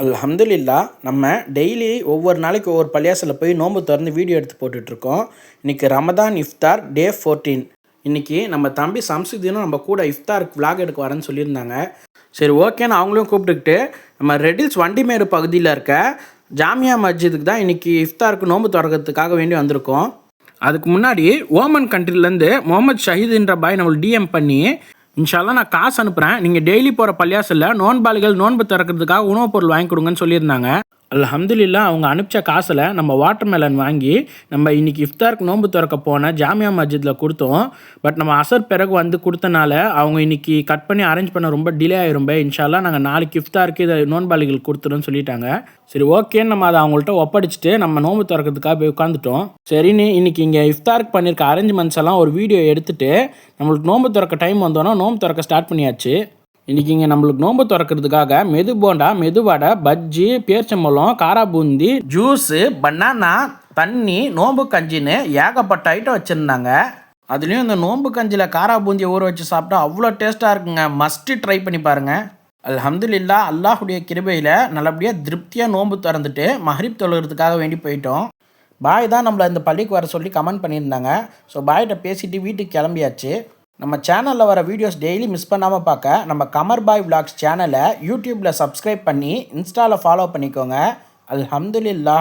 அல்ஹம்துலில்லா நம்ம டெய்லி ஒவ்வொரு நாளைக்கு ஒவ்வொரு பள்ளியாசலில் போய் நோன்பு திறந்து வீடியோ எடுத்து போட்டுட்ருக்கோம். இன்றைக்கி ரமதான் இஃப்தார் டே 14. இன்றைக்கி நம்ம தம்பி சம்சுதீனும் நம்ம கூட இஃப்தாருக்கு விளாக் எடுக்க வரேன்னு சொல்லியிருந்தாங்க. சரி ஓகேன்னு அவங்களையும் கூப்பிட்டுக்கிட்டு நம்ம ரெட்டில்ஸ் வண்டிமேடு பகுதியில் இருக்க ஜாமியா மஸ்ஜிதுக்கு தான் இன்றைக்கி இஃப்தாருக்கு நோன்பு திறக்கிறதுக்காக வேண்டி வந்திருக்கோம். அதுக்கு முன்னாடி ஓமன் கண்ட்ரிலேருந்து முகமது ஷஹீதுன்ற பாய் நம்மளுக்கு டிஎம் பண்ணி, இன்ஷால்லாம் நான் காசு அனுப்புகிறேன், நீங்கள் டெய்லி போகிற பள்ளியாசலில் நோன்பாளிகள் நோன்பு திறக்கிறதுக்காக உணவுப் பொருள் வாங்கி கொடுங்கன்னு சொல்லியிருந்தாங்க. அல்ஹம்துலில்லா அவங்க அனுப்பிச்ச காசில் நம்ம வாட்டர் மெலன் வாங்கி நம்ம இன்றைக்கி இஃப்தாருக்கு நோன்பு திறக்க போன ஜாமியா மஸ்ஜிதில் கொடுத்தோம். பட் நம்ம அசர் பிறகு வந்து கொடுத்தனால அவங்க இன்றைக்கி கட் பண்ணி அரேஞ்ச் பண்ண ரொம்ப டிலே ஆகிரும். இன்ஷால்லா நாங்கள் நாளைக்கு இஃப்தாருக்கு இதை நோன்பாளிகள் கொடுத்துருன்னு சொல்லிட்டாங்க. சரி ஓகேன்னு நம்ம அதை அவங்கள்ட்ட ஒப்படைச்சிட்டு நம்ம நோன்பு திறக்கிறதுக்காக போய் உட்காந்துட்டோம். சரின்னு இன்றைக்கி இங்கே இஃப்தாருக்கு பண்ணியிருக்க அரேஞ்ச்மெண்ட்ஸ் எல்லாம் ஒரு வீடியோ எடுத்துகிட்டு நம்மளுக்கு நோன்பு திறக்க டைம் வந்தோன்னா நோன்பு திறக்க ஸ்டார்ட் பண்ணியாச்சு. இன்றைக்கி இங்கே நம்மளுக்கு நோன்பு திறக்கிறதுக்காக மெது போண்டா, மெதுவடை, பஜ்ஜி, பேர்ச்சம்பழம், காரா பூந்தி, ஜூஸு, பனானா, தண்ணி, நோன்பு கஞ்சின்னு ஏகப்பட்ட ஐட்டம் வச்சுருந்தாங்க. அதுலேயும் இந்த நோன்பு கஞ்சியில் காரா பூந்தியை ஊற வச்சு சாப்பிட்டா அவ்வளோ டேஸ்ட்டாக இருக்குங்க. மஸ்ட்டு ட்ரை பண்ணி பாருங்கள். அல்ஹம்துலில்லா அல்லாஹுடைய கிருபையில் நல்லபடியாக திருப்தியாக நோன்பு திறந்துட்டு மஹ்ரிப் தொழுகிறதுக்காக வேண்டி போயிட்டோம். பாய் தான் நம்மளை இந்த பள்ளிக்கு வர சொல்லி கமெண்ட் பண்ணியிருந்தாங்க. ஸோ பாய்கிட்ட பேசிட்டு வீட்டுக்கு கிளம்பியாச்சு. நம்ம சேனலில் வர வீடியோஸ் டெய்லி மிஸ் பண்ணாமல் பார்க்க நம்ம கமர் பாய் விளாக்ஸ் சேனலை யூடியூப்பில் சப்ஸ்கிரைப் பண்ணி இன்ஸ்டாவில் ஃபாலோ பண்ணிக்கோங்க. அல்ஹம்துலில்லா.